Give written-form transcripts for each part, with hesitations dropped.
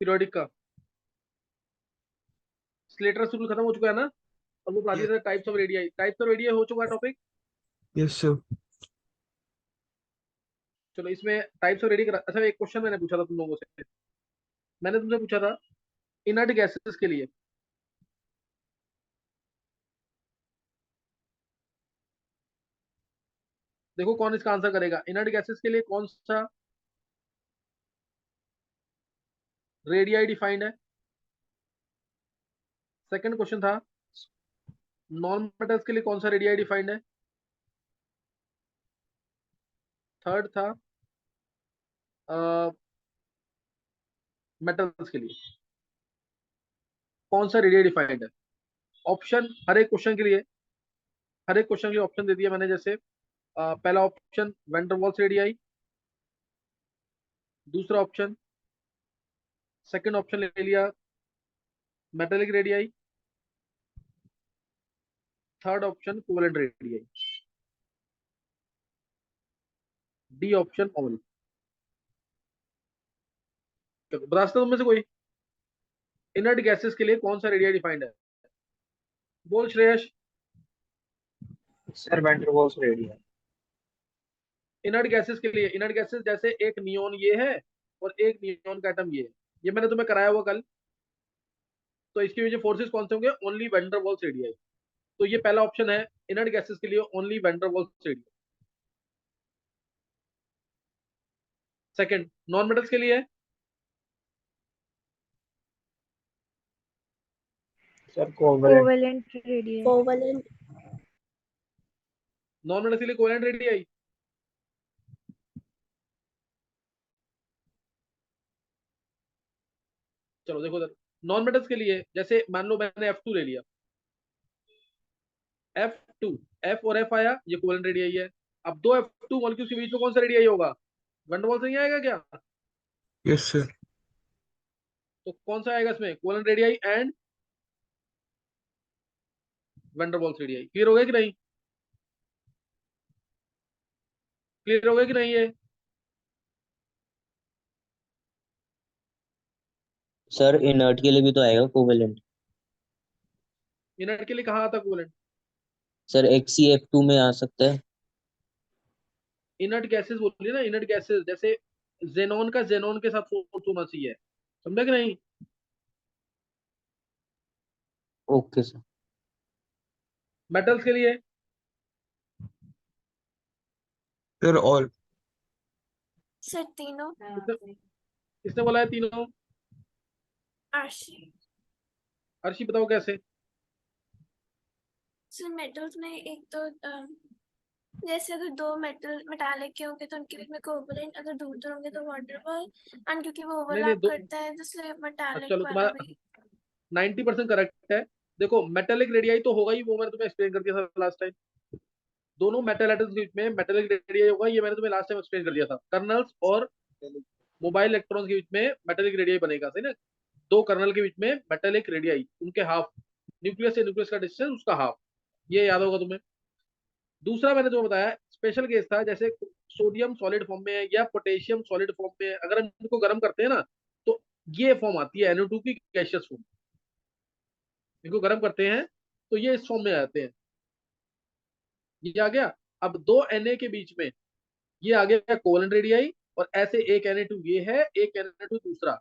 Periodic का Slater rule खत्म हो चुका है ना। और वो पढ़ा दिया Yes, था types of radii. Types of radii हो चुका है टॉपिक। yes, sir. चलो इसमें टाइप्स ऑफ रेडियाई। अच्छा एक क्वेश्चन मैंने पूछा था तुम लोगों से। मैंने तुमसे पूछा था इनर्ट गैसेस के लिए देखो कौन इसका आंसर करेगा। इनर्ट गैसेस के लिए कौन सा रेडियाई डिफाइंड है। सेकंड क्वेश्चन था नॉन मेटल्स के लिए कौन सा रेडियाई डिफाइंड है। थर्ड था मेटल्स के लिए कौन सा रेडियाई डिफाइंड है। ऑप्शन हर एक क्वेश्चन के लिए ऑप्शन दे दिया मैंने। जैसे पहला ऑप्शन वेंडरवॉल्स रेडियाई, दूसरा ऑप्शन, सेकंड ऑप्शन ले लिया metallic radii, third option covalent radii, D option all. चलो बता सकते हो तुम में से कोई इनर्ट गैसेस के लिए कौन सा रेडियाई डिफाइंड है। बोल Shreyas. Sir van der Waals radii. Inert gases के लिए इनर्ट गैसेस जैसे एक नियोन ये है और एक नियोन का एटम ये है। ये मैंने तुम्हें कराया हुआ कल। तो इसके वजह फोर्सेस कौन से होंगे ओनली वेंडरवॉल्स रेडियाई। तो ये पहला ऑप्शन है इनर्ट गैसेस के लिए only van der Waals radii. Second non metals के लिए sir covalent. Covalent radiate. Covalent. Non metals के लिए कोवेलेंट रेडियाई। चलो देखो उधर नॉन मेटल्स के लिए जैसे मान लो मैंने F2 ले लिया। F2 F और F आया ये कोवेलेंट रेडियाई है। अब दो F2 मॉलिक्यूल्स के बीच में कौन सा रेडियाई होगा। वंडरवॉल्स नहीं आएगा क्या। Yes, sir. तो कौन सा आएगा इसमें covalent radii and Van der Waals radii. Clear हो गया कि नहीं। क्लियर हो गया कि नहीं ये। सर इनर्ट के लिए भी तो आएगा कोवेलेंट। इनर्ट के लिए कहाँ आता कोवेलेंट। सर HCF2 में आ सकता है। इनर्ट गैसेस बोलिए ना इनर्ट गैसेस जैसे जेनॉन का जेनॉन के साथ फोर्स होना चाहिए। समझा कि नहीं। Okay sir. मेटल्स के लिए Sir, all. सर तीनों। किसने किसने बोला है तीनों। आशी। अर्शी बताओ कैसे। सर मेटल्स में एक तो जैसे अगर दो मेटालिक के होंगे तो उनके बीच में कोवलेंट, अगर दूर दूर होंगे तो वाटर बॉल। एंड क्योंकि वो नहीं नहीं ओवरलैप दो। करता है तो इसलिए अच्छा मेटालिक चलो वाला तुम्हारा भी। 90% करेक्ट है। देखो मेटेलिक रेडियाई तो होगा ही वो मैंने तुम्हें एक्सप्लेन कर दिया था लास्ट टाइम। दोनों मेटल एटम्स के बीच में मेटेलिक रेडियाई होगा ये मैंने तुम्हें लास्ट टाइम एक्सप्लेन कर दिया था। कर्नल्स और मोबाइल इलेक्ट्रॉन्स के बीच में मेटेलिक रेडियाई बनेगा सही ना। दो कर्नल के बीच में मेटेलिक रेडियाई उनके हाफ न्यूक्लियस से न्यूक्लियस का डिस्टेंस उसका हाफ। ये याद होगा तुम्हें। दूसरा मैंने तुम्हें बताया स्पेशल केस था जैसे सोडियम सॉलिड फॉर्म में है या पोटेशियम सॉलिड फॉर्म में है। अगर हम इनको गर्म करते हैं ना तो ये फॉर्म आती है NO2 की गैसियस फॉर्म। इनको गर्म करते हैं तो ये इस फॉर्म में आते हैं। ये आ गया। अब दो Na के बीच में ये आ गया कोवेलेंट रेडियाई। और ऐसे एक Na2 ये है एक Na2 दूसरा।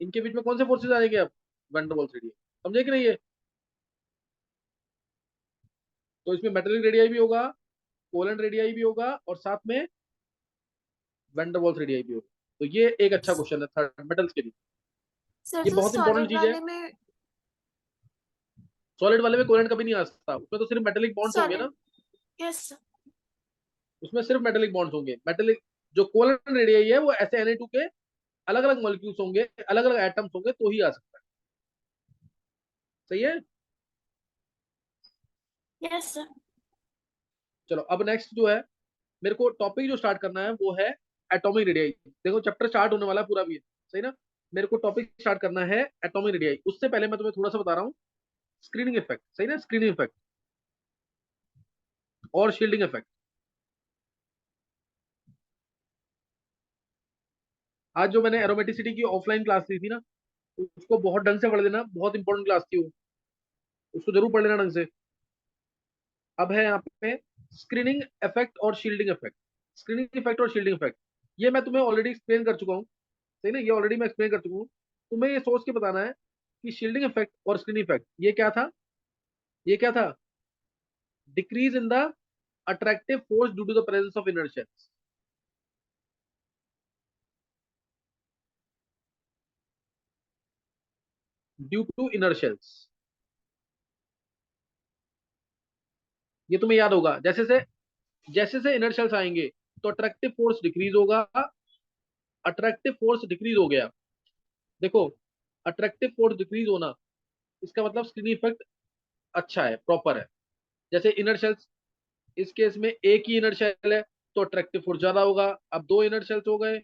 इनके बीच में कौन से फोर्सेस आएंगे अब वैंडरवाल्स रेडियाई। समझे कि नहीं ये। तो इसमें मेटेलिक रेडियाई भी होगा कोवेलेंट रेडियाई भी होगा और साथ में वैंडरवाल्स रेडियाई भी होगा। तो ये एक अच्छा क्वेश्चन है थर्ड मेटल्स के लिए। सर ये तो बहुत इंपॉर्टेंट सॉलिड चीज है। वाले में। सॉलिड वाले में कोवेलेंट कभी नहीं आ सकता। उसमें तो सिर्फ मेटेलिक बॉन्ड्स होंगे ना। सॉलिड। यस। उसमें सिर्फ मेटेलिक बॉन्ड्स होंगे। मेटेलिक जो कोवेलेंट रेडियाई है वो ऐसे Na2 के अलग अलग मॉलिक्यूल्स होंगे अलग अलग एटम्स होंगे तो ही आ सकता है। सही है। Yes sir. चलो अब नेक्स्ट जो है मेरे को टॉपिक जो स्टार्ट करना है वो है एटॉमिक रेडियाई। देखो चैप्टर स्टार्ट होने वाला है पूरा भी है सही ना। मेरे को टॉपिक स्टार्ट करना है एटॉमिक रेडियाई। उससे पहले मैं तुम्हें थोड़ा सा बता रहा हूँ स्क्रीनिंग इफेक्ट सही ना। स्क्रीनिंग इफेक्ट और शील्डिंग इफेक्ट। आज जो मैंने एरोमेटिसिटी की ऑफलाइन क्लास ली थी ना, उसको बहुत ढंग से पढ़ लेना, बहुत इंपॉर्टेंट क्लास थी वो, उसको जरूर पढ़ लेना ढंग से। अब है यहाँ पे स्क्रीनिंग इफेक्ट और शील्डिंग इफेक्ट। स्क्रीनिंग इफेक्ट और शील्डिंग इफेक्ट ये मैं तुम्हें ऑलरेडी एक्सप्लेन कर चुका हूँ, सही ना, ये ऑलरेडी मैं एक्सप्लेन कर चुका हूँ। तुम्हें ये सोच के बताना है कि शील्डिंग इफेक्ट और स्क्रीनिंग इफेक्ट ये क्या था, ये क्या था? Decrease in the attractive force due to the presence of inertia, due to inertials. ये तुम्हें याद होगा, जैसे से इनर्शियल्स आएंगे तो अट्रैक्टिव फोर्स डिक्रीज होगा। अट्रैक्टिव फोर्स डिक्रीज हो गया, देखो, अट्रैक्टिव फोर्स डिक्रीज होना, इसका मतलब स्क्रीनिंग इफेक्ट अच्छा है, प्रॉपर है। जैसे इनर्शियल्स, इस केस में एक ही इनर्शियल है तो अट्रैक्टिव फोर्स ज्यादा होगा। अब दो इनर्शियल्स हो गए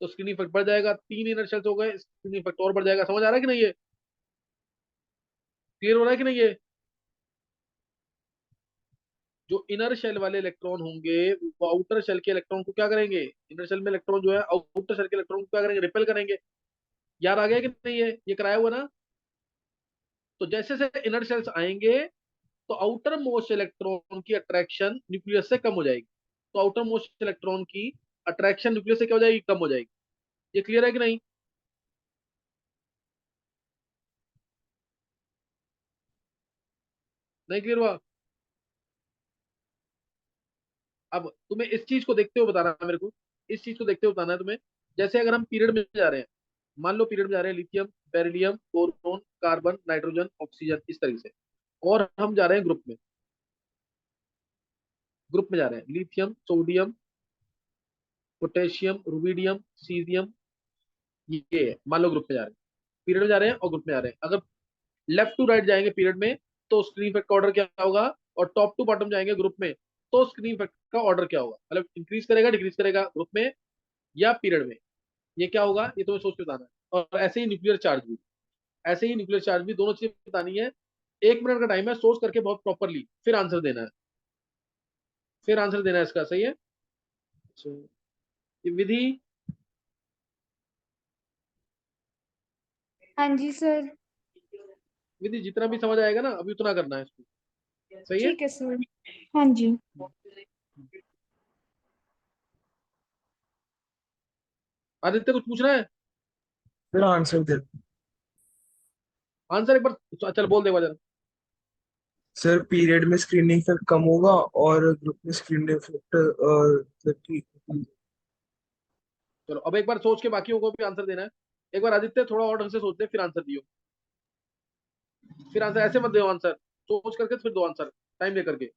तो स्क्रीनिंग इफेक्ट बढ़ जाएगा, तीन इनर्शियल्स हो गए स्क्रीनिंग इफेक्ट और बढ़ जाएगा। समझ आ रहा है कि नहीं? ये क्लियर हो रहा है कि नहीं? ये जो इनर शेल वाले इलेक्ट्रॉन होंगे वो आउटर शेल के इलेक्ट्रॉन को क्या करेंगे? इनर शेल में इलेक्ट्रॉन जो है आउटर शेल के इलेक्ट्रॉन को क्या करेंगे? रिपेल करेंगे। याद आ गया कि नहीं? ये कराया हुआ ना। तो जैसे से इनर शेल्स आएंगे तो आउटर मोस्ट इलेक्ट्रॉन की अट्रैक्शन न्यूक्लियस से कम हो जाएगी। तो आउटर मोस्ट इलेक्ट्रॉन की अट्रैक्शन न्यूक्लियस से क्या हो जाएगी? कम हो जाएगी। ये क्लियर है कि नहीं? नहीं क्लियर हुआ? अब तुम्हें इस चीज को देखते हुए बताना है मेरे को, इस चीज को देखते हुए बताना है तुम्हें। जैसे अगर हम पीरियड में जा रहे हैं, मान लो पीरियड में जा रहे हैं, lithium, beryllium, boron, carbon, nitrogen, oxygen, इस तरीके से, और हम जा रहे हैं ग्रुप में, ग्रुप में जा रहे हैं, lithium, sodium, potassium, rubidium, caesium, ये मान लो ग्रुप में जा रहे हैं, पीरियड में जा रहे हैं और ग्रुप में जा रहे हैं। अगर लेफ्ट टू राइट जाएंगे पीरियड में तो स्क्रीन इफेक्ट का ऑर्डर क्या होगा, और टॉप टू बॉटम जाएंगे ग्रुप में तो स्क्रीन इफेक्ट का ऑर्डर क्या होगा, मतलब इंक्रीज करेगा डिक्रीज करेगा ग्रुप में या पीरियड में, ये क्या होगा ये तुम्हें सोच के बताना है। और ऐसे ही न्यूक्लियर चार्ज भी, ऐसे ही न्यूक्लियर चार्ज भी, दोनों चीजें बतानी है। 1 मिनट का टाइम है, सोच करके बहुत प्रॉपरली फिर आंसर देना है, फिर आंसर देना है इसका, सही है? अच्छा, ये विधि, हाँ जी सर। विधि जितना भी समझ आएगा ना अभी उतना करना है इसको, सही है? ठीक है सर। हाँ जी। आदित्य कुछ पूछना है? फिर आंसर दे। आंसर एक बार चल बोल दे एक बार जरा। सर पीरियड में स्क्रीनिंग इफेक्ट कम होगा और ग्रुप में स्क्रीनिंग इफेक्ट मतलब कि चलो अब एक बार सोच के बाकियों को भी आंसर देना है। एक बार आदित्य थोड़ा और ढंग से सोच ले फिर आंसर दियो, फिर आंसर ऐसे मत दो आंसर, सोच करके फिर दो आंसर, टाइम लेकर के।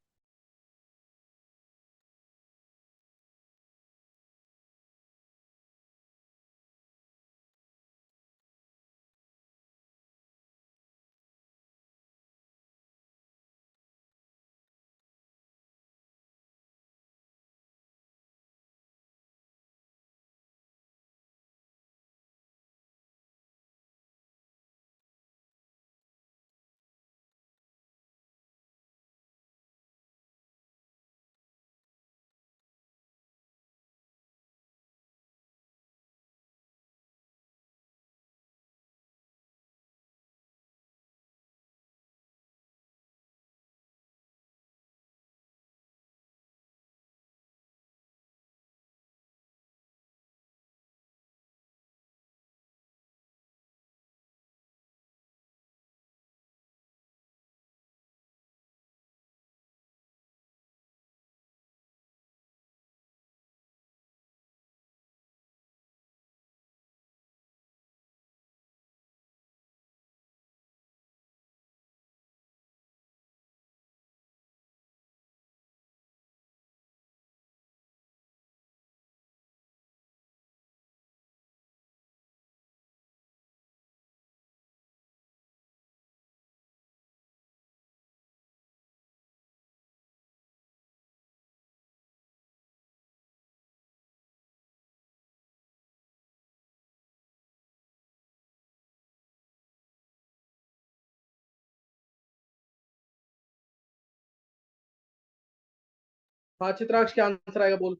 हाँ चित्राक्ष, क्या आंसर आएगा बोल।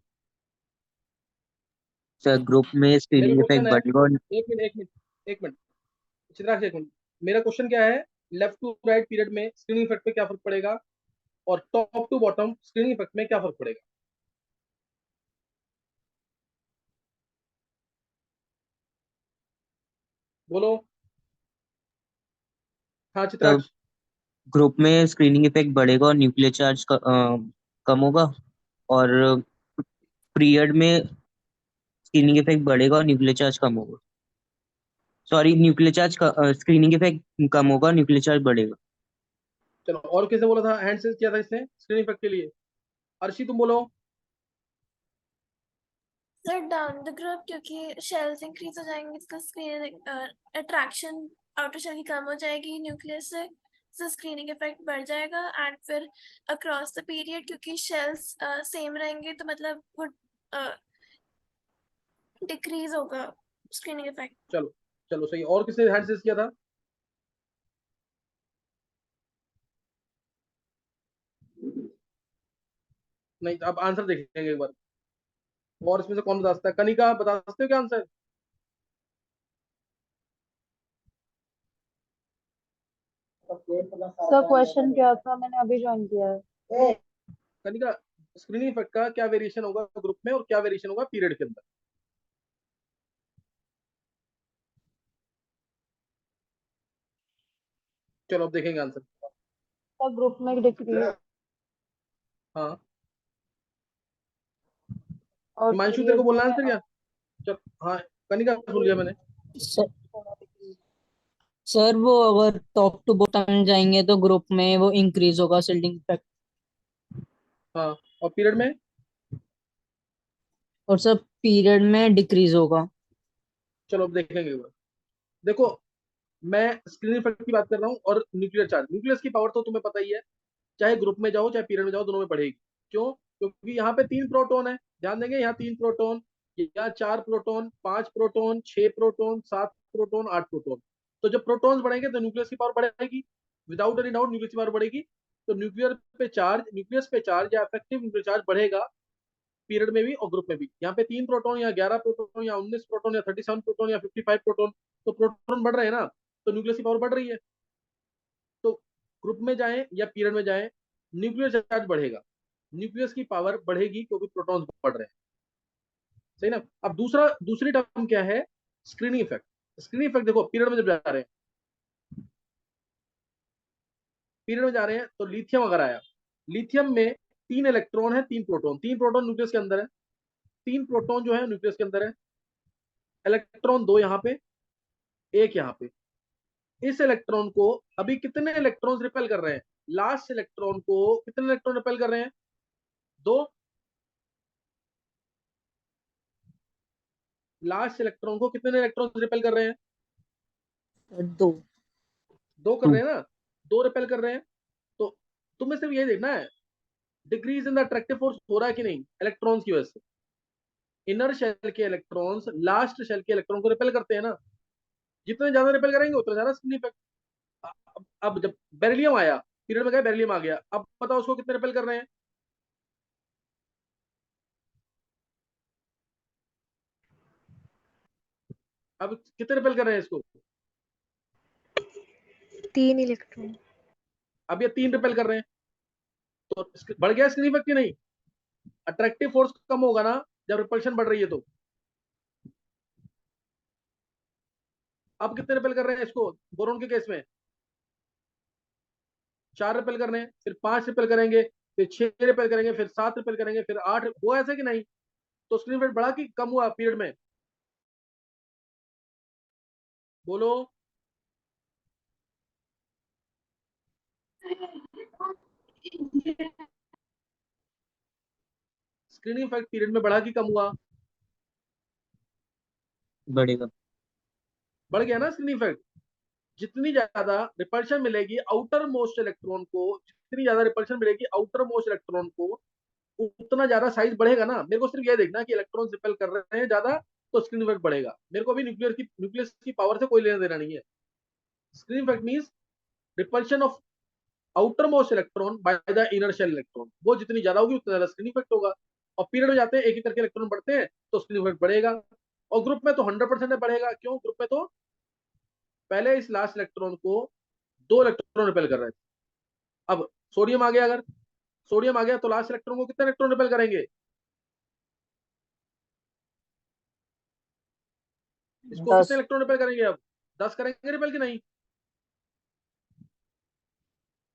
सर ग्रुप में मेरा स्क्रीनिंग क्वेश्चन इफेक्ट है, बढ़ेगा और एक मिनट चित्राक्ष, एक मिनट। मेरा क्वेश्चन क्या है, लेफ्ट टू राइट पीरियड में स्क्रीनिंग इफेक्ट पे क्या फर्क पड़ेगा, और top to bottom screening effect में क्या फर्क पड़ेगा? बोलो। हाँ सर चित्राक्ष। ग्रुप में स्क्रीनिंग इफेक्ट बढ़ेगा और न्यूक्लियर चार्ज कम होगा, और पीरियड में स्क्रीनिंग इफेक्ट बढ़ेगा और न्यूक्लियर चार्ज कम होगा। Sorry, nuclear charge screening effect कम होगा, न्यूक्लियर चार्ज बढ़ेगा। चलो, और किसे बोला था, हैंड से किया था इसने स्क्रीनिंग इफेक्ट के लिए? अर्शी तुम बोलो। सर डाउन द ग्रुप, क्योंकि शेल्स इंक्रीज हो जाएंगे, इसका स्क्रीन अट्रैक्शन आउटर शेल की कम हो जाएगी न्यूक्लियस से स्क्रीनिंग इफेक्ट बढ़ जाएगा। एंड फिर अक्रॉस द पीरियड, क्योंकि शेल्स सेम रहेंगे तो मतलब वो डिक्रीज होगा स्क्रीनिंग इफेक्ट। चलो चलो सही, और किसने हैंड से किया था? नहीं, अब आंसर देखेंगे एक बार, और इसमें से कौन बता सकता है? कनिका, बता सकते हो क्या आंसर? सर क्वेश्चन क्या था, मैंने अभी ज्वाइन किया है। कनिका, स्क्रीनिंग इफेक्ट का क्या वेरिएशन होगा ग्रुप में और क्या वेरिएशन होगा पीरियड के अंदर? चलो अब देखेंगे आंसर। सर ग्रुप में डिक्रीज हाँ, और हिमांशु तेरे को पीरियड बोलना में आंसर क्या? चल, हाँ, कनिका सुन लिया मैंने। सर सर वो अगर टॉप टू बॉटम जाएंगे तो ग्रुप में वो इंक्रीज होगा शिल्डिंग इफेक्ट, हाँ, और पीरियड में? और सर पीरियड में डिक्रीज होगा। चलो अब देखेंगे एक बार। देखो, मैं स्क्रीन इफेक्ट की बात कर रहा हूँ, और न्यूक्लियर चार्ज, न्यूक्लियस की पावर तो तुम्हें पता ही है, चाहे ग्रुप में जाओ चाहे पीरियड में जाओ, दोनों में बढ़ेगी। क्यों? क्योंकि यहाँ पे 3 प्रोटॉन है, ध्यान देंगे, यहाँ 3 प्रोटॉन, या 4 proton, 5 proton, 6 proton, 7 proton, 8 proton. तो जब प्रोटॉन्स बढ़ेंगे तो न्यूक्लियस की पावर बढ़ेगी, विदाउट एनी डाउट न्यूक्लियस की पावर बढ़ेगी। तो न्यूक्लियस पे चार्ज या इफेक्टिव न्यूक्लियर चार्ज बढ़ेगा, पीरियड में भी और ग्रुप में भी। यहाँ पे 3 प्रोटॉन या 11 प्रोटॉन या 19 प्रोटॉन या 37 प्रोटॉन या 55 प्रोटॉन, तो प्रोटॉन बढ़ रहे हैं ना, तो न्यूक्लियस की पावर बढ़ रही है। तो ग्रुप में जाएं या पीरियड में जाएं, न्यूक्लियर चार्ज बढ़ेगा, न्यूक्लियस की पावर बढ़ेगी, क्योंकि प्रोटॉन्स बढ़ रहे हैं। सही ना? अब दूसरी टर्म क्या है, स्क्रीनिंग इफेक्ट। स्क्रीनिंग इफेक्ट देखो, पीरियड में जब जा रहे हैं, तो लिथियम अगर आया, लिथियम में 3 इलेक्ट्रॉन है, 3 प्रोटॉन, 3 प्रोटॉन न्यूक्लियस के अंदर है, 3 प्रोटॉन जो है न्यूक्लियस के अंदर है, इलेक्ट्रॉन 2 यहाँ पे, 1 यहाँ पे। इस इलेक्ट्रॉन को अभी कितने इलेक्ट्रॉन रिपेल कर रहे हैं? लास्ट इलेक्ट्रॉन को कितने इलेक्ट्रॉन रिपेल कर रहे हैं? 2। लास्ट इलेक्ट्रॉन को कितने इलेक्ट्रॉन रिपेल कर रहे हैं? दो। 2 कर टू। रहे हैं ना, 2 रिपेल कर रहे हैं। तो तुम्हें सिर्फ ये देखना है, decrease in the attractive force हो रहा है कि नहीं इलेक्ट्रॉन्स की वजह से। इनर शेल के इलेक्ट्रॉन्स लास्ट शेल के इलेक्ट्रॉन को रिपेल करते हैं ना, जितने ज्यादा रिपेल करेंगे उतना ज्यादा स्क्रीन इफेक्ट। अब जब बेरिलियम आया, पीरियड में गया, बेरिलियम आ गया, अब बताओ उसको कितने रिपेल कर रहे हैं? अब कितने रिपेल कर रहे हैं इसको? 3 इलेक्ट्रॉन। अब ये 3 रिपेल कर रहे हैं, तो बढ़ गया स्क्रीन इफेक्ट कि नहीं? अट्रैक्टिव फोर्स कम होगा ना जब रिपल्शन बढ़ रही है तो। अब कितने रिपेल कर रहे हैं इसको बोरोन के केस में? 4 रिपेल कर रहे हैं, फिर 5 रिपेल करेंगे, फिर 6 रिपेल करेंगे, फिर 7 रिपेल करेंगे, फिर 8। हुआ ऐसे कि नहीं? तो स्क्रीन इफेक्ट बढ़ा कि कम हुआ पीरियड में? बोलो। स्क्रीनिंग इफेक्ट पीरियड में बढ़ा कि कम हुआ? बढ़ेगा। बढ़ गया ना स्क्रीनिंग इफेक्ट। जितनी ज्यादा रिपल्शन मिलेगी आउटर मोस्ट इलेक्ट्रॉन को, जितनी ज्यादा रिपल्शन मिलेगी आउटर मोस्ट इलेक्ट्रॉन को, उतना ज्यादा साइज बढ़ेगा ना। मेरे को सिर्फ ये देखना कि इलेक्ट्रॉन रिपेल कर रहे हैं ज्यादा, तो स्क्रीन इफेक्ट बढ़ेगा। मेरे को अभी न्यूक्लियस की पावर से कोई लेना देना नहीं है। Screen effect means repulsion of outermost electron by the inner shell electron, वो जितनी ज्यादा होगी उतना ज्यादा स्क्रीन इफेक्ट होगा। और पीरियड में जाते हैं एक एक करके इलेक्ट्रॉन बढ़ते हैं तो स्क्रीनिंग इफेक्ट बढ़ेगा। और ग्रुप में तो 100% बढ़ेगा। क्यों? ग्रुप में तो पहले इस लास्ट इलेक्ट्रॉन को 2 इलेक्ट्रॉन रिपेल कर रहे थे। अब सोडियम आ गया, अगर सोडियम आ गया तो लास्ट इलेक्ट्रॉन को कितने इलेक्ट्रॉन रिपेल करेंगे? इसको 10। कितने इलेक्ट्रॉन रिपेल करेंगे? अब 10 करेंगे रिपेल कि नहीं?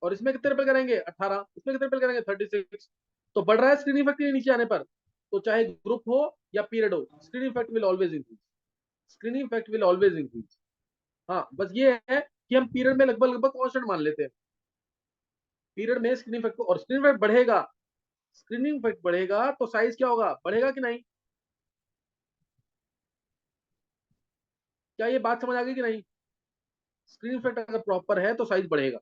और इसमें कितने रिपेल करेंगे? 18। इसमें कितने रिपेल करेंगे? 36। तो बढ़ रहा है स्क्रीनिंग इफेक्ट नीचे आने पर। तो चाहे ग्रुप हो या पीरियड हो, screening effect will always increase. Screening effect will always increase. हाँ, बस ये है कि हम पीरियड में लगभग लगभग कांस्टेंट मान लेते हैं। पीरियड में स्क्रीनिंग इफेक्ट को, और स्क्रीनिंग इफेक्ट बढ़ेगा, स्क्रीनिंग इफेक्ट बढ़ेगा तो साइज क्या होगा? बढ़ेगा कि नहीं? क्या ये बात समझ आ गई कि नहीं? स्क्रीनिंग इफेक्ट अगर प्रॉपर है तो साइज बढ़ेगा।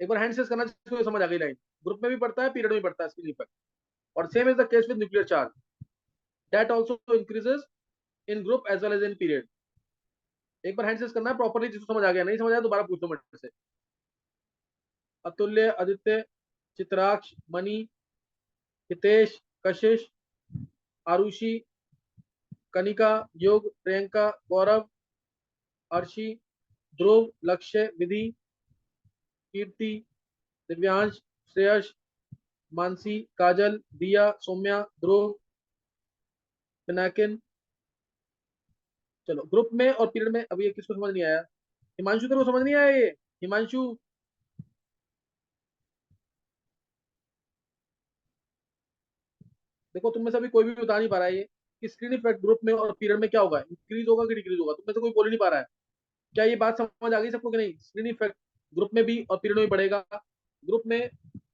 एक बार हैंड सेस करना चाहिए, समझ आ गई लाइन। ग्रुप में भी बढ़ता है, पीरियड में भी बढ़ता है स्क्रीनिंग इफेक्ट। और same is the case with nuclear charge, that also increases in group as well as in period. एक बार हैंड सेस करना है प्रॉपर्ली, जिसको समझ आ गया। नहीं समझ आया दोबारा पूछो मेरे से। अतुल्य, आदित्य, चित्राक्ष, मणि, हितेश, कशिश, आरुषि, कनिका, योग, प्रियंका, गौरव, अर्शी, ध्रुव, लक्ष्य, विधि, कीर्ति, दिव्यांश, श्रेयश, मानसी, काजल, दिया, सौम्या, ध्रुव, पिनाकिन। चलो, ग्रुप में और पीरियड में अभी ये किसको समझ नहीं आया? हिमांशु, तेरे को समझ नहीं आया ये? हिमांशु, देखो तुम में से अभी कोई भी बता नहीं पा रहा है ये कि स्क्रीन इफेक्ट ग्रुप में और पीरियड में क्या होगा, इंक्रीज होगा कि डिक्रीज होगा? तुम में से कोई बोल ही नहीं पा रहा है। क्या ये बात समझ आ गई सबको कि नहीं? स्क्रीन इफेक्ट ग्रुप में भी और पीरियड में भी बढ़ेगा। ग्रुप में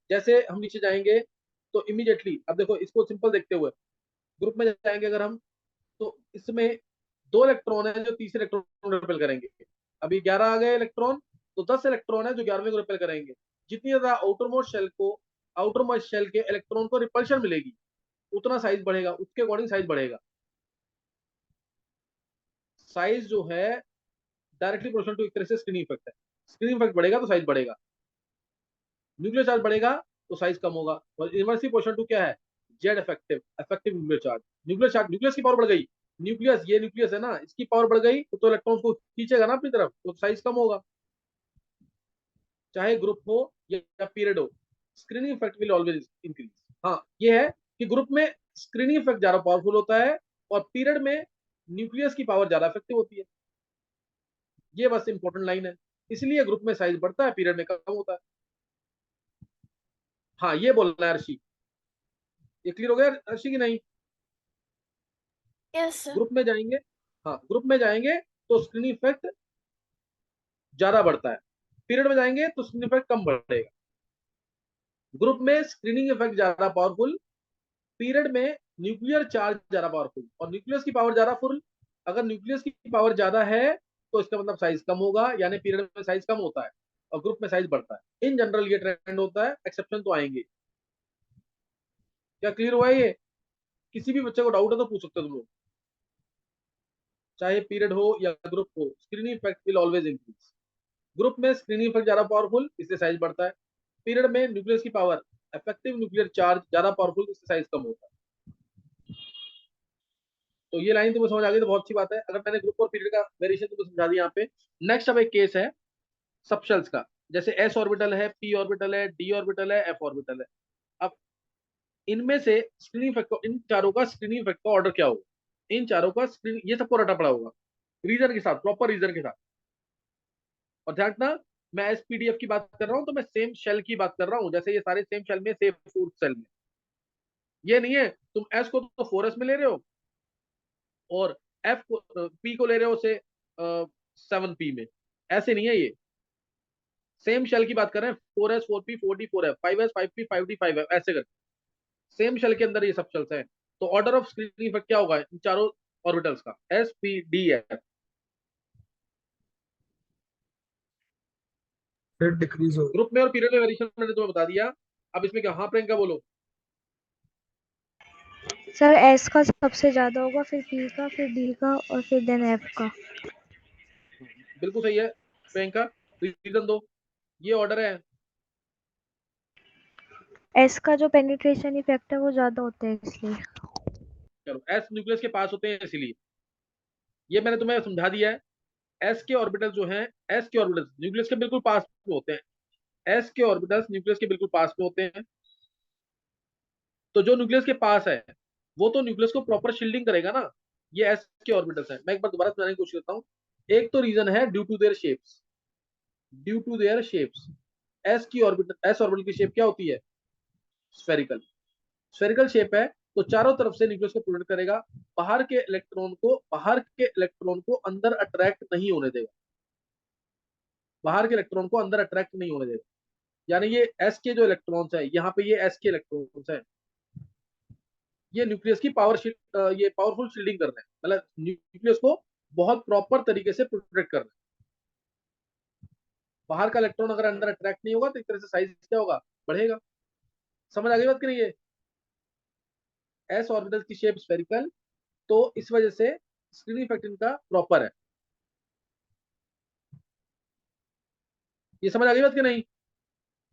जैसे हम नीचे जाएंगे तो इमीडिएटली, अब देखो इसको सिंपल देखते हुए, ग्रुप में जाएंगे अगर हम, तो इसमें 2 इलेक्ट्रॉन है जो तीसरे इलेक्ट्रॉन रिपेल करेंगे। अभी 11 आ गए इलेक्ट्रॉन, तो 10 इलेक्ट्रॉन है जो 11वें को रिपेल करेंगे। जितनी ज्यादा आउटर मोस्ट शेल के इलेक्ट्रॉन को रिपल्शन मिलेगी, उतना साइज बढ़ेगा, उसके अकॉर्डिंग साइज बढ़ेगा। साइज जो है डायरेक्टली प्रोपोर्शनल टू एक तरह से स्क्रीनिंग इफेक्ट है। स्क्रीनिंग इफेक्ट बढ़ेगा तो साइज बढ़ेगा, न्यूक्लियर चार्ज बढ़ेगा तो साइज कम होगा। और इनवर्सली प्रोपोर्शनल टू क्या है? Z effective, effective nuclear charge. Nuclear charge, nucleus की पावर बढ़ गई, न्यूक्लियस, ये न्यूक्लियस है ना, इसकी पावर बढ़ गई तो इलेक्ट्रॉन्स को खींचेगा ना अपनी तरफ, तो साइज कम होगा। चाहे ग्रुप हो या पीरियड हो, screening effect will always increase. हाँ, ये है कि ग्रुप में स्क्रीनिंग इफेक्ट ज्यादा पावरफुल होता है और पीरियड में न्यूक्लियस की पावर ज्यादा इफेक्टिव होती है। ये बस इंपॉर्टेंट लाइन है। इसलिए ग्रुप में साइज बढ़ता है, पीरियड में कम होता है। हाँ, ये बोलना है अर्शी। ये क्लियर हो गया अर्शी की नहीं? Yes sir. ग्रुप में जाएंगे, हाँ ग्रुप में जाएंगे तो स्क्रीनिंग इफेक्ट ज्यादा बढ़ता है, पीरियड में जाएंगे तो स्क्रीनिंग इफेक्ट कम बढ़ेगा। ग्रुप में स्क्रीनिंग इफेक्ट ज्यादा पावरफुल, पीरियड में न्यूक्लियर चार्ज ज्यादा पावरफुल और न्यूक्लियस की पावर ज्यादा फुल। अगर न्यूक्लियस की पावर ज्यादा है तो इसका मतलब साइज कम होगा, यानी पीरियड में साइज कम होता है और ग्रुप में साइज बढ़ता है। इन जनरल ये ट्रेंड होता है, एक्सेप्शन तो आएंगे। क्या क्लियर हुआ है ये? किसी भी बच्चे को डाउट है तो पूछ सकते हो तुम लोग। चाहे पीरियड हो या ग्रुप हो, screening effect will always increase. Group में स्क्रीनिंग इफेक्ट ज्यादा पावरफुल, इससे साइज बढ़ता है। पीरियड में न्यूक्लियस की पावर, इफेक्टिव न्यूक्लियर चार्ज ज्यादा पावरफुल, इससे साइज कम होता है। तो ये लाइन तुम्हें समझ आ गई तो बहुत अच्छी बात है। अगर मैंने ग्रुप और पीरियड का वेरिएशन तुम्हें समझा दिया यहाँ पे। नेक्स्ट अब एक केस है सबशेल्स का। जैसे एस ऑर्बिटल है, पी ऑर्बिटल है, डी ऑर्बिटल है, एफ ऑर्बिटल है। अब इनमें से स्क्रीनिंग इफेक्ट, इन चारों का स्क्रीनिंग इफेक्ट का ऑर्डर क्या होगा? इन चारों का स्क्रीन, ये सबको रटा पड़ा होगा रीजन के साथ, प्रॉपर रीजन के साथ। और ध्यान रखना, मैं एसपीडीएफ की बात कर रहा हूँ तो मैं सेम शेल की बात कर रहा हूँ। जैसे ये सारे सेम शेल में, सेम फूड सेल में। ये नहीं है तुम एस को तो 4s में ले रहे हो और एफ को, पी को ले रहे हो से 7p में। ऐसे नहीं है ये, सेम शेल की बात कर रहे हैं। 4s 4p 4d 4f 5s 5p 5d 5f, ऐसे करके सेम शेल के अंदर ये सब शेल्स हैं। तो ऑर्डर ऑफ स्क्रीनिंग इफेक्ट क्या होगा इन चारों ऑर्बिटल्स का? S P D F. फिर डिक्रीज हो। ग्रुप में और पीरियड में वेरिएशन मैंने तुम्हें बता दिया। अब इसमें क्या? हाँ प्रियंका बोलो। सर एस का सबसे ज्यादा होगा, फिर पी का, फिर डी का और फिर देन एफ का। बिल्कुल सही है प्रियंका, रीजन दो। ये ऑर्डर है। एस का जो पेनिट्रेशन इफेक्ट है वो ज्यादा होता है इसलिए। चलो, एस न्यूक्लियस के पास होते हैं इसीलिए, ये मैंने तुम्हें समझा दिया है। एस के ऑर्बिटल जो हैं, एस के ऑर्बिटल्स न्यूक्लियस के बिल्कुल पास में होते हैं। एस के ऑर्बिटल्स न्यूक्लियस के बिल्कुल पास में होते हैं। तो जो न्यूक्लियस के पास है वो तो न्यूक्लियस को प्रॉपर शील्डिंग करेगा ना। ये एस के ऑर्बिटल्स हैं। मैं एक बार दोबारा समझाने की कोशिश करता हूँ। एक तो रीजन है due to their shapes, due to their shapes. S orbital की शेप क्या होती है? स्फेरिकल। स्फेरिकल शेप है तो चारों तरफ से न्यूक्लियस को प्रोटेक्ट करेगा। बाहर के इलेक्ट्रॉन को अंदर अट्रैक्ट नहीं होने देगा। बाहर के इलेक्ट्रॉन को अंदर अट्रैक्ट नहीं होने देगा। यानी ये एस के जो इलेक्ट्रॉन्स है, यहाँ पे ये एस के इलेक्ट्रॉन्स है, ये न्यूक्लियस की ये पावरफुल शील्डिंग कर रहे हैं, मतलब न्यूक्लियस को बहुत प्रॉपर तरीके से प्रोटेक्ट कर रहे हैं। बाहर का इलेक्ट्रॉन अगर अंदर अट्रैक्ट नहीं होगा तो एक तरह से साइज क्या होगा? बढ़ेगा। समझ आ गई बात कि नहीं? ये एस ऑर्बिटल की शेप स्फेरिकल, तो इस वजह से स्क्रीनिंग इफेक्ट इनका प्रॉपर है। ये समझ आ गई बात कि नहीं?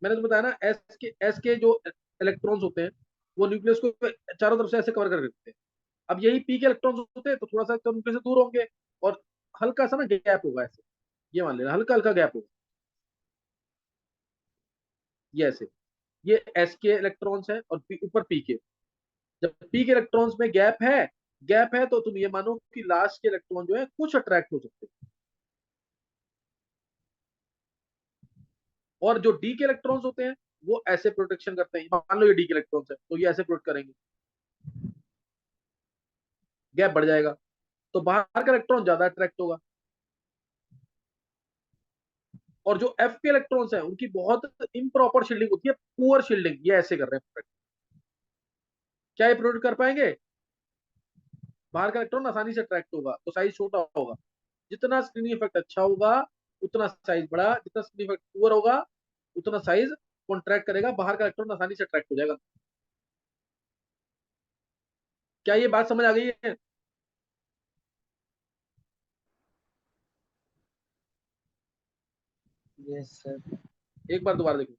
मैंने तो बताया ना, एस के जो इलेक्ट्रॉन्स होते हैं वो न्यूक्लियस को चारों तरफ से ऐसे कवर कर रखते हैं। अब यही पी के इलेक्ट्रॉन्स होते हैं तो थोड़ा सा तो न्यूक्लियस से दूर होंगे और हल्का सा ना गैप होगा ऐसे, ये मान लेना हल्का हल्का गैप होगा, ये ऐसे। ये एस के इलेक्ट्रॉन्स है और ऊपर पी के। जब पी के इलेक्ट्रॉन्स में गैप है तो तुम ये मानो कि लास्ट के इलेक्ट्रॉन जो है कुछ अट्रैक्ट हो सकते हैं। और जो डी के इलेक्ट्रॉन्स होते हैं वो ऐसे प्रोटेक्शन करते हैं। मान लो ये डी के इलेक्ट्रॉन्स है तो ये ऐसे प्रोटेक्ट करेंगे, गैप बढ़ जाएगा तो बाहर का इलेक्ट्रॉन ज्यादा अट्रैक्ट होगा। और जो एफ के इलेक्ट्रॉन्स हैं उनकी बहुत इम्प्रॉपर शील्डिंग होती है, पुअर शील्डिंग, ये ऐसे कर रहे हैं। क्या ये प्रोटेक्ट कर पाएंगे? बाहर का इलेक्ट्रॉन आसानी से अट्रैक्ट होगा तो साइज छोटा होगा। जितना स्क्रीनिंग इफेक्ट अच्छा होगा उतना साइज बड़ा, जितना स्क्रीनिंग इफेक्ट पुअर होगा उतना साइज कॉन्ट्रैक्ट करेगा, बाहर का इलेक्ट्रॉन आसानी से अट्रैक्ट हो जाएगा। क्या ये बात समझ आ गई है? Yes sir. एक बार दोबारा देखो,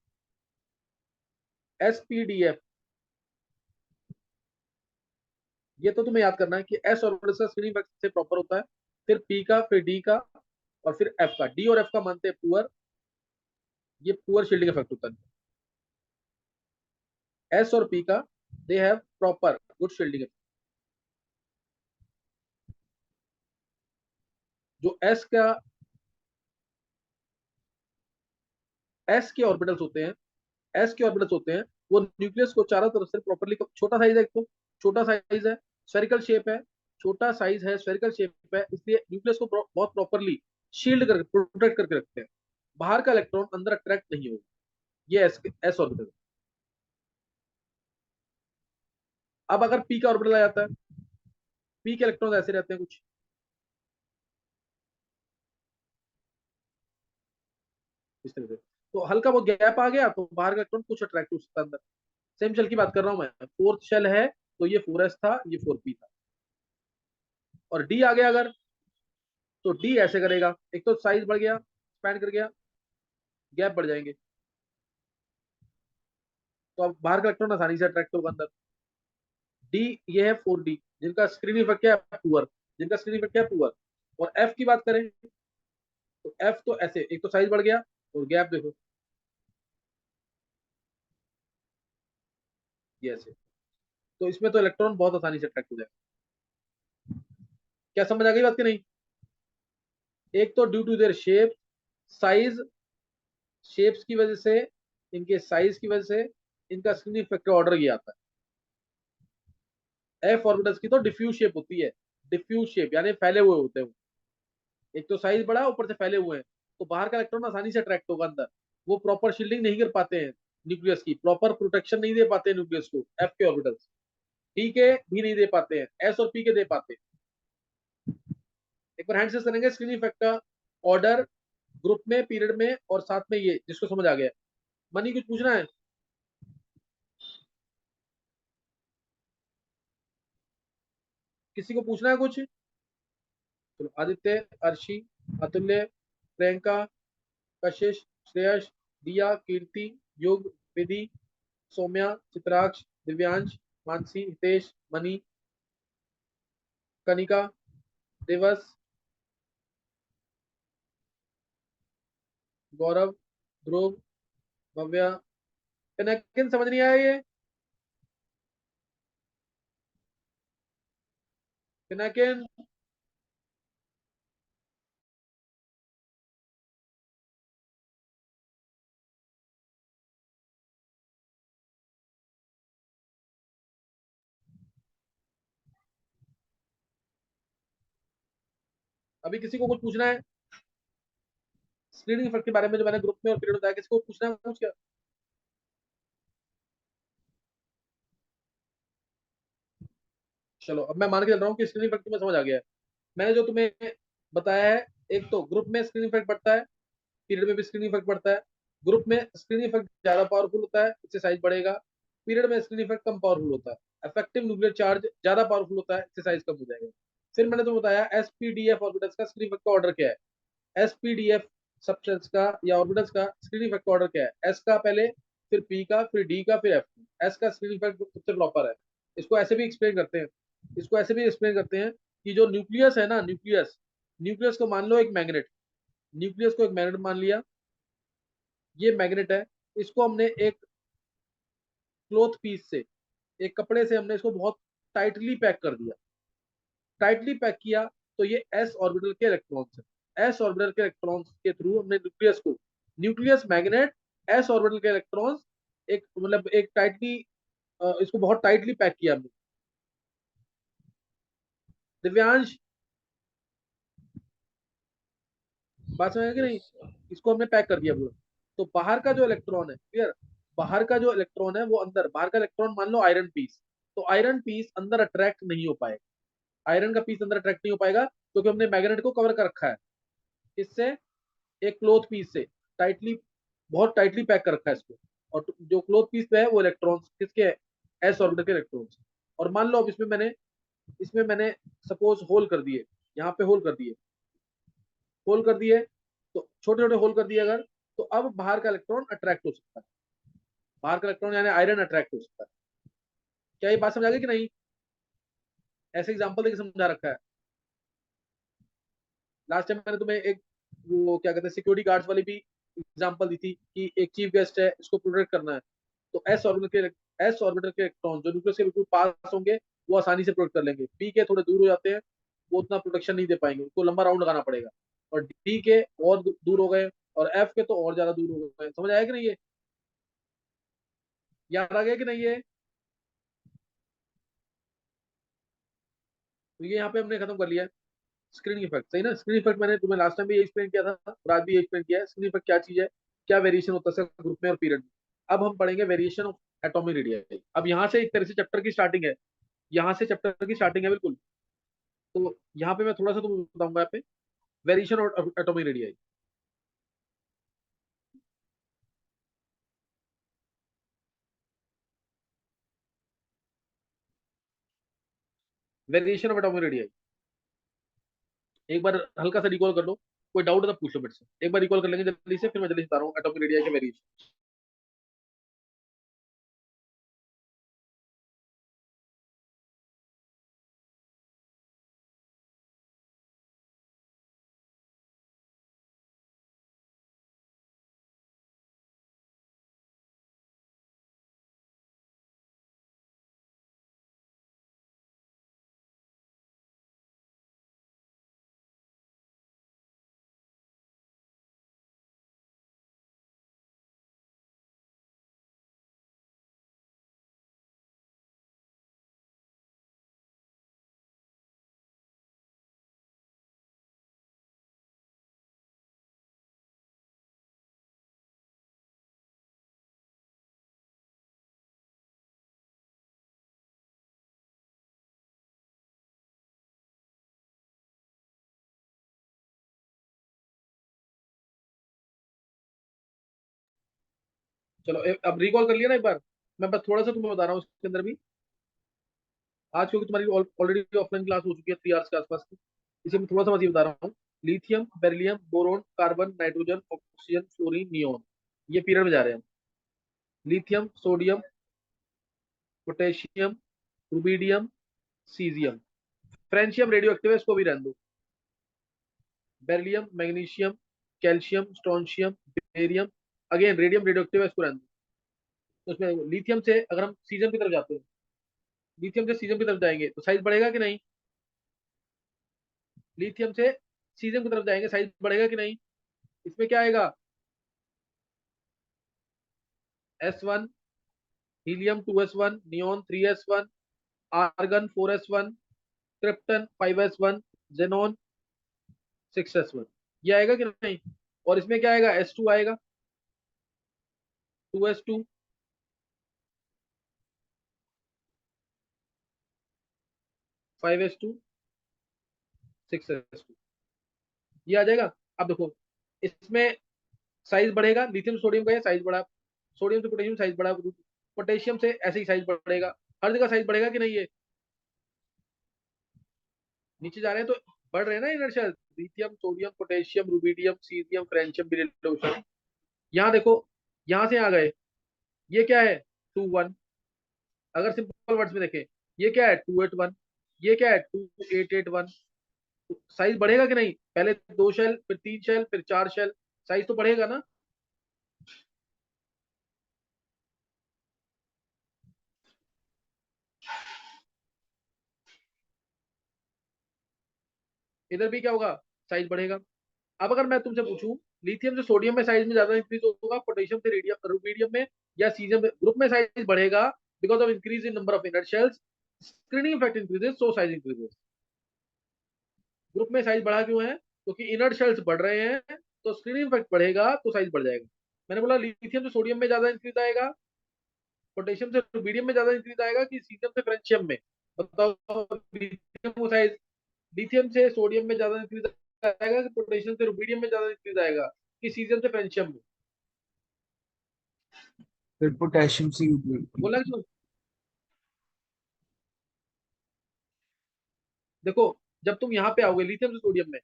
एसपीडीएफ, ये तो तुम्हें याद करना है कि एस ऑर्बिटल का स्क्रीनिंग इफेक्ट से प्रॉपर होता है, फिर पी का, फिर डी का, और फिर एफ का। डी और एफ का मानते हैं पुअर, ये पुअर शील्डिंग इफेक्ट होता है। एस और पी का they have proper good shielding effect. जो एस के ऑर्बिटल्स होते हैं, एस के ऑर्बिटल्स होते हैं वो न्यूक्लियस को चारों तरफ से प्रॉपर्ली, छोटा साइज है, एक तो छोटा साइज है, स्फेरिकल शेप है, छोटा साइज है, स्फेरिकल शेप है, इसलिए न्यूक्लियस को बहुत प्रॉपर्ली शील्ड करके प्रोटेक्ट करके रखते हैं। बाहर का इलेक्ट्रॉन अंदर अट्रैक्ट नहीं होगा। ये एस ऑर्बिटल। अब अगर पी का ऑर्बिटल आ जाता है, पी के इलेक्ट्रॉन ऐसे रहते हैं कुछ इस तरह से, तो हल्का बहुत गैप आ गया तो बाहर का इलेक्ट्रॉन कुछ अट्रैक्ट हो सकता है अंदर। सेम शेल की बात कर रहा हूं मैं, फोर्थ शेल है तो ये 4s था, ये 4p था, और डी आ गया अगर, तो डी ऐसे करेगा, एक तो साइज बढ़ गया, एक्सपैंड कर गया, गैप बढ़ जाएंगे, तो अब बाहर का इलेक्ट्रॉन आसानी से अट्रैक्ट होगा अंदर। डी, ये है 4d, जिनका स्क्रीन इफेक्ट क्या है? पुअर। जिनका स्क्रीन इफेक्ट क्या है? पुअर। और एफ की बात करें तो एफ तो ऐसे, एक तो साइज बढ़ गया और गैप देखो, ये ऐसे। तो इसमें तो इलेक्ट्रॉन बहुत आसानी से अट्रैक्ट हो जाएगा। क्या समझ आ गई बात की नहीं? एक तो due to their shape, size, shapes की वजह से, इनके साइज की वजह से इनका स्क्रीन इफेक्ट ऑर्डर ये आता है। एफ ऑर्बिटल्स की तो डिफ्यूज शेप होती है, डिफ्यूज शेप यानी फैले हुए होते हैं। एक तो साइज बड़ा, ऊपर से फैले हुए हैं, तो बाहर का इलेक्ट्रॉन आसानी से अट्रैक्ट होगा अंदर। वो प्रॉपर शील्डिंग नहीं कर पाते हैं न्यूक्लियस की, प्रॉपर प्रोटेक्शन नहीं दे पाते हैं न्यूक्लियस को एफ के ऑर्बिटल्स। पी के भी नहीं दे पाते हैं, एस और पी के दे पाते हैं। एक बार हैंड से करेंगे स्क्रीन इफेक्ट का ऑर्डर, ग्रुप में, पीरियड में, और साथ में ये जिसको समझ आ गया। मनी कुछ पूछना है? किसी को पूछना है कुछ? चलो, आदित्य, अर्शी, अतुल्य, प्रियंका, कशिश, श्रेयस, दिया, कीर्ति, युग, विधि, सौम्या, चित्राक्ष, दिव्यांश, मानसी, हितेश, मनी, कनिका, दिवस, गौरव, ध्रुव, भव्या। पिनाकिन समझ नहीं आया ये? पिनाकिन अभी किसी को कुछ पूछना है स्क्रीनिंग इफेक्ट के बारे में जो मैंने ग्रुप में और पीरियड बताया? किसी को पूछना है कुछ क्या? चलो अब मैं मान के चल रहा हूँ कि स्क्रीनिंग इफेक्ट तुम्हें समझ आ गया है। मैंने जो तुम्हें बताया है, एक तो ग्रुप में स्क्रीनिंग इफेक्ट बढ़ता है, पीरियड में भी स्क्रीनिंग इफेक्ट बढ़ता है। ग्रुप में स्क्रीनिंग इफेक्ट ज्यादा पावरफुल होता है, इससे साइज बढ़ेगा। पीरियड में स्क्रीनिंग इफेक्ट कम पावरफुल होता है। इफेक्टिव न्यूक्लियर चार्ज ज्यादा पावरफुल होता है, इससे साइज कम हो जाएगा। फिर मैंने तुम्हें बताया एसपीडीएफ ऑर्बिटल्स का स्क्रीनिंग इफेक्ट का ऑर्डर क्या है। एसपीडीएफ सब्सटेंस का या ऑर्बिटल्स का स्क्रीनिंग इफेक्ट का ऑर्डर क्या है? एस का पहले, फिर पी का, फिर डी का, फिर एफ का। एस का स्क्रीनिंग इफेक्ट सबसे प्रॉपर है। इसको ऐसे भी एक्सप्लेन करते हैं, इसको ऐसे भी एक्सप्लेन करते हैं कि जो न्यूक्लियस है ना, न्यूक्लियस, न्यूक्लियस को मान लो एक मैग्नेट, न्यूक्लियस को एक मैग्नेट मान लिया, ये मैग्नेट है। इसको हमने एक क्लोथ पीस से, एक कपड़े से हमने इसको बहुत टाइटली पैक कर दिया। टाइटली पैक किया तो ये एस ऑर्बिटल के इलेक्ट्रॉन्स है। एस ऑर्बिटल के इलेक्ट्रॉन्स के थ्रू हमने न्यूक्लियस को, न्यूक्लियस मैग्नेट, एस ऑर्बिटल के इलेक्ट्रॉन्स, एक मतलब एक टाइटली, इसको बहुत टाइटली पैक किया हमने। दिव्यांश बात समझ कि नहीं? इसको हमने पैक कर दिया पूरा। तो बाहर का जो इलेक्ट्रॉन है, क्लियर, बाहर का जो इलेक्ट्रॉन है वो अंदर, बाहर का इलेक्ट्रॉन मान लो आयरन पीस, तो आयरन पीस अंदर अट्रैक्ट नहीं हो पाएगा। आयरन का पीस अंदर अट्रैक्ट नहीं हो पाएगा क्योंकि हमने मैग्नेट को कवर कर रखा है। इससे एक क्लोथ पीस से टाइटली, बहुत टाइटली पैक कर रखा है इसको। और जो क्लोथ पीस पे है वो इलेक्ट्रॉन्स किसके है? एस ऑर्बिटल के इलेक्ट्रॉन्स। और मान लो अब इसमें मैंने सपोज होल कर दिए, यहाँ पे होल कर दिए, होल कर दिए, तो छोटे छोटे होल कर दिए अगर, तो अब बाहर का इलेक्ट्रॉन अट्रैक्ट हो सकता है। बाहर का इलेक्ट्रॉन यानी आयरन अट्रैक्ट हो सकता है। क्या ये बात समझ आ गई कि नहीं? ऐसे एग्जांपल देके समझा रखा है। लास्ट टाइम मैंने तुम्हें एक, वो क्या कहते हैं, सिक्योरिटी गार्ड्स वाली भी एग्जांपल दी थी कि एक चीफ गेस्ट है, इसको प्रोटेक्ट करना है। तो एस ऑर्बिटल के इलेक्ट्रॉन जो न्यूक्लियस के बिल्कुल पास होंगे वो आसानी से प्रोटेक्ट कर लेंगे। पी के थोड़े दूर हो जाते हैं, वो उतना प्रोटेक्शन नहीं दे पाएंगे, उनको लंबा राउंड लगाना पड़ेगा। और डी के और दूर हो गए, और एफ के तो और ज्यादा दूर हो गए। समझ आया कि नहीं? ये याद आ गया कि नहीं ये? तो ये यहाँ पे हमने खत्म कर लिया है स्क्रीनिंग इफेक्ट, सही ना? स्क्रीनिंग इफेक्ट मैंने तुम्हें लास्ट टाइम भी एक्सप्लेन किया था और आज भी एक्सप्लेन किया है। स्क्रीनिंग इफेक्ट क्या चीज है, क्या वेरिएशन होता है ग्रुप में और पीरियड में। अब हम पढ़ेंगे वेरिएशन ऑफ एटॉमिक रेडियाई। अब यहाँ से एक तरह से चैप्टर की स्टार्टिंग है, यहाँ से चैप्टर की स्टार्टिंग है बिल्कुल। तो यहाँ पे मैं थोड़ा सा तुम्हें बताऊंगा यहाँ पे variation of atomic radii. Variation of atomic radii एक बार हल्का सा रिकॉल कर लो, कोई डाउट है तो पूछ लो मेरे से। एक बार रिकॉल कर लेंगे जल्दी से, फिर मैं जल्दी से बता रहा हूँ एटॉमिक रेडियाई के वेरिएशन। चलो अब रिकॉल कर लिया ना एक बार। मैं बस थोड़ा सा तुम्हें बता रहा हूँ उसके अंदर भी। आज क्योंकि तुम्हारी ऑलरेडी ऑफलाइन क्लास हो चुकी है 3 आवर्स के आसपास की, इसे मैं थोड़ा सा बस ये बता रहा हूँ। Lithium, beryllium, boron, carbon, nitrogen, oxygen, fluorine, neon, ये पीरियड में जा रहे हैं हम। Lithium, sodium, potassium, rubidium, caesium. Francium radio active है, इसको भी रहने दो। Beryllium, magnesium, calcium, strontium, barium, again radium radio active है, इसको रहने दो। तो उसमें लिथियम से अगर हम सीजियम की तरफ जाते हैं, लिथियम से सीजियम की तरफ जाएंगे तो साइज बढ़ेगा कि नहीं? लिथियम से सीजियम की तरफ जाएंगे, साइज बढ़ेगा कि नहीं? इसमें क्या आएगा? S1, helium 2s1, neon 3s1, argon 4s1, krypton 5s1, xenon 6s1। ये आएगा कि नहीं? और इसमें क्या आएगा? S2 आएगा, 2s2, 5s2, 6s2, ये आ जाएगा। अब देखो इसमें साइज बढ़ेगा, लिथियम सोडियम का ये साइज बढ़ा, सोडियम से पोटेशियम साइज बढ़ा, पोटेशियम से ऐसे ही साइज बढ़ेगा, हर जगह साइज बढ़ेगा कि नहीं? ये नीचे जा रहे हैं तो बढ़ रहे हैं ना inertial, lithium, sodium, potassium, rubidium, caesium, francium, beryllium. यहाँ देखो, यहाँ से आ गए, ये क्या है? 2 1। अगर सिंपल वर्ड्स में देखें, ये क्या है? 2 8 1। ये क्या है? 2 8 8 1। साइज बढ़ेगा कि नहीं? पहले 2 शेल, फिर 3 शेल, फिर 4 शेल, साइज तो बढ़ेगा ना? इधर भी क्या होगा? साइज बढ़ेगा। अब अगर मैं तुमसे पूछूं, लिथियम से सोडियम में साइज में ज्यादा इंक्रीज होगा, पोटेशियम से रेडियम रुबिडियम में या सीजियम में, ग्रुप में साइज बढ़ेगा because of increase in number of inert shells, screening effect increases, so size increases. Group में साइज बढ़ा क्यों है? क्योंकि इनर्ट शेल्स बढ़ रहे हैं, तो स्क्रीनिंग इफेक्ट बढ़ेगा तो साइज बढ़ जाएगा। मैंने बोला लिथियम से सोडियम में ज्यादा इंक्रीज आएगा, पोटेशियम से रुबिडियम में ज्यादा इंक्रीज आएगा कि सीजियम से फ्रेंशियम में? बताओ। लिथियम साइज, लिथियम से सोडियम में ज्यादा इंक्रीज आएगा कि पोटेशियम से रुबिडियम में ज्यादा इंक्रीज आएगा कि सीजियम से फ्रेंशियम में? फिर पोटेशियम से बोला क्यों? देखो, जब तुम यहाँ पे आओगे लिथियम से सोडियम में,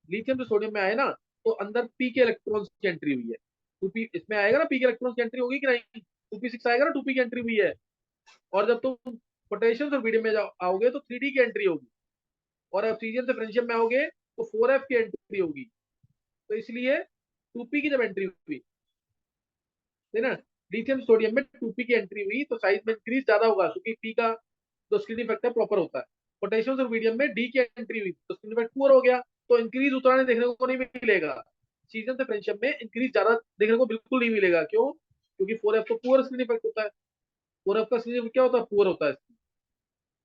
लिथियम से सोडियम में आए ना, तो अंदर पी के इलेक्ट्रॉन्स की एंट्री हुई है। 2p इसमें आएगा ना, पी के इलेक्ट्रॉन्स की एंट्री होगी कि नहीं? 2p6 आएगा ना, 2p की एंट्री हुई है। और जब तुम पोटेशियम से मीडियम में आओगे तो 3d की एंट्री होगी, और ऑक्सीजन से फ्रेंशियम में आओगे तो 4f की एंट्री होगी। तो इसलिए 2p की जब एंट्री हुई है ना, लिथियम सोडियम में 2p की एंट्री हुई, तो साइज में इंक्रीज ज्यादा होगा क्योंकि p का जो स्क्रीनिंग फैक्टर प्रॉपर होता है। पोटेशियम और मीडियम में डी की एंट्री हुई तो स्क्रीनिंग फैक्टर पुअर हो गया, तो इंक्रीज उतना नहीं देखने को नहीं मिलेगा। सीजन से फ्रेंडशिप में इंक्रीज ज्यादा देखने को बिल्कुल नहीं मिलेगा। क्यों? क्योंकि 4f तो पुअर स्क्रीनिंग फैक्टर होता है, 4f का स्क्रीनिंग क्या होता है? पुअर होता है।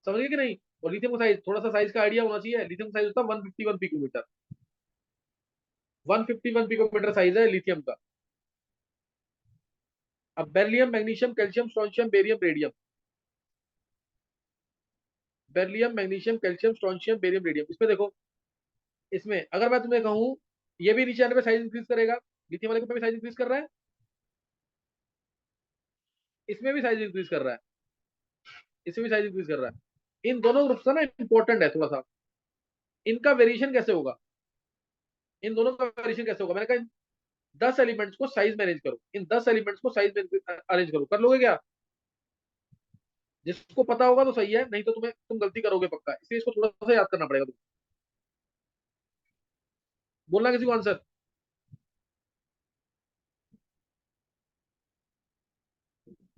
समझ गए कि नहीं? और लिथियम का साइज, थोड़ा सा साइज का आइडिया होना चाहिए। लिथियम का साइज होता है 151 पिकोमीटर, 151 पिकोमीटर साइज है लिथियम का। अब beryllium, magnesium, calcium, strontium, barium, radium. Beryllium, magnesium, calcium, strontium, barium, radium. इसमें देखो, इसमें अगर मैं तुम्हें कहूं ये भी नीचे आने पे साइज इंक्रीज करेगा, लिथियम वाले पे भी साइज इंक्रीज कर रहा है, इसमें भी साइज इंक्रीज कर रहा है, इसमें भी साइज इंक्रीज कर रहा है। इन दोनों ग्रुप्स का ना इंपॉर्टेंट है थोड़ा सा, इनका वेरिएशन कैसे होगा, इन दोनों का वेरिएशन कैसे होगा? मैंने कहा 10 एलिमेंट्स को साइज में अरेंज करो, इन 10 एलिमेंट्स को साइज में अरेंज करो। कर लोगे क्या? जिसको पता होगा तो सही है, नहीं तो तुम गलती करोगे पक्का, इसलिए इसको थोड़ा सा याद करना पड़ेगा तुम्हें। बोलना किसी को आंसर।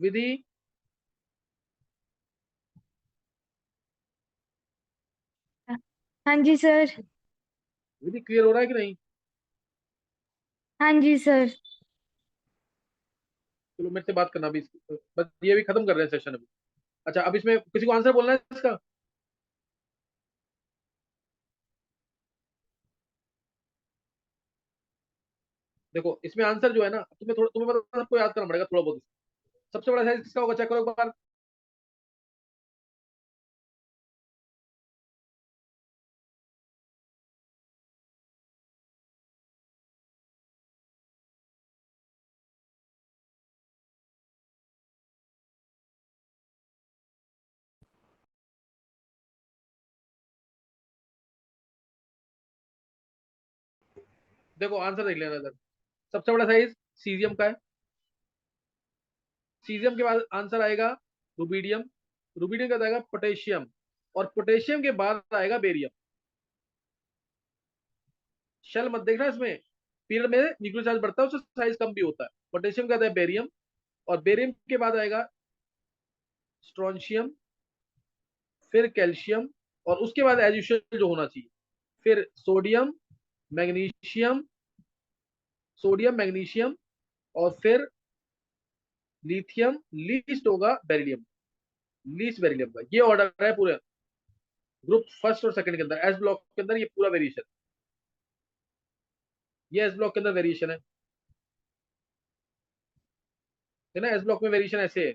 विधि, हाँ जी सर। विधि क्लियर हो रहा है कि नहीं? हाँ जी सर। चलो मेरे से बात करना अभी, बस ये भी खत्म कर रहे हैं सेशन अभी। अच्छा, अब इसमें किसी को आंसर बोलना है इसका? देखो इसमें आंसर जो है ना, तुम्हें पता, सबको याद करना पड़ेगा थोड़ा बहुत। सबसे बड़ा साइज किसका होगा? चेक करो एक बार। देखो आंसर देख लेना इधर। सबसे बड़ा साइज सीजियम का है, सीजियम के बाद आंसर आएगा रुबिडियम, रुबिडियम के बाद आएगा पोटेशियम, और पोटेशियम के बाद आएगा बेरियम। शेल मत देखना, इसमें पीरियड में न्यूक्लियर चार्ज बढ़ता है, उससे साइज कम भी होता है। पोटेशियम के बाद है बेरियम, और बेरियम के बाद आएगा स्ट्रोंशियम, फिर कैल्शियम, और उसके बाद एज यूजुअल जो होना चाहिए, फिर सोडियम, मैग्नीशियम, सोडियम मैग्नीशियम, और फिर लिथियम, लीस्ट होगा बेरिलियम, लीस्ट बेरिलियम का। ये ऑर्डर है पूरे ग्रुप फर्स्ट और सेकंड के अंदर, एस ब्लॉक के अंदर ये पूरा वेरिएशन, ये एस ब्लॉक के अंदर वेरिएशन है ना। एस ब्लॉक में वेरिएशन ऐसे है।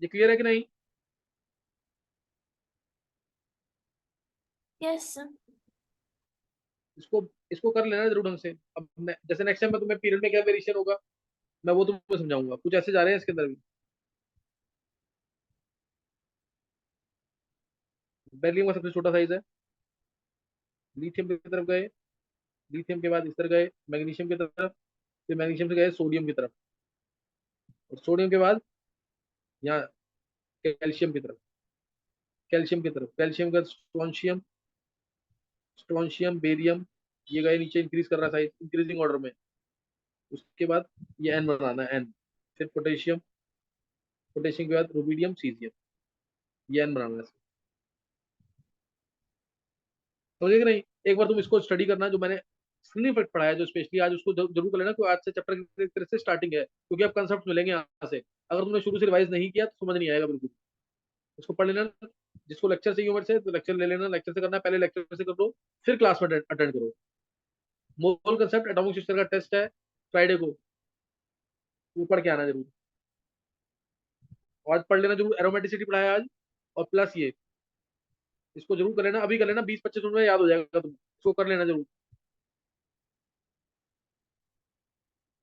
ये क्लियर है कि नहीं? Yes sir. इसको इसको कर लेना जरूर ढंग से। अब जैसे नेक्स्ट टाइम मैं तुम्हें पीरियड में क्या वेरिएशन होगा मैं वो तुम्हें समझाऊंगा। कुछ ऐसे जा रहे हैं इसके अंदर भी। बेरिलियम का सबसे छोटा साइज है। लिथियम की तरफ गए, लिथियम के बाद इस तरह गए मैग्नीशियम की तरफ, फिर मैग्नीशियम से गए सोडियम की तरफ, और सोडियम के बाद यहाँ कैल्शियम की तरफ, कैल्शियम की तरफ, कैल्शियम का स्ट्रोंशियम, स्ट्रोंशियम बेरियम, ये गए नीचे, इंक्रीज कर रहा है साइज इंक्रीजिंग ऑर्डर में। उसके बाद ये एन बनाना है, एन, फिर पोटेशियम, पोटेशियम के बाद रुबिडियम, सीजियम, ये एन बनाना है। समझे कि नहीं? एक बार तुम इसको स्टडी करना, जो मैंने स्क्रीन इफेक्ट पढ़ाया जो स्पेशली आज, उसको जरूर कर लेना, क्योंकि आज से चैप्टर की तरह से स्टार्टिंग है, क्योंकि अब कंसेप्ट मिलेंगे यहाँ से। अगर तुमने शुरू से रिवाइज नहीं किया तो समझ नहीं आएगा बिल्कुल। इसको पढ़ लेना। जिसको लेक्चर चाहिए उम्र से तो लेक्चर ले लेना, लेक्चर से करना है, पहले लेक्चर से कर दो, फिर क्लास में अटेंड करो। मोल कंसेप्ट एटॉमिक स्ट्रक्चर का टेस्ट है फ्राइडे को, वो पढ़ के आना जरूर। आज पढ़ लेना जरूर, एरोमेटिसिटी पढ़ाया आज, और प्लस ये, इसको जरूर कर लेना, अभी कर लेना, 20-25 मिनट में याद हो जाएगा तुम, इसको कर लेना जरूर।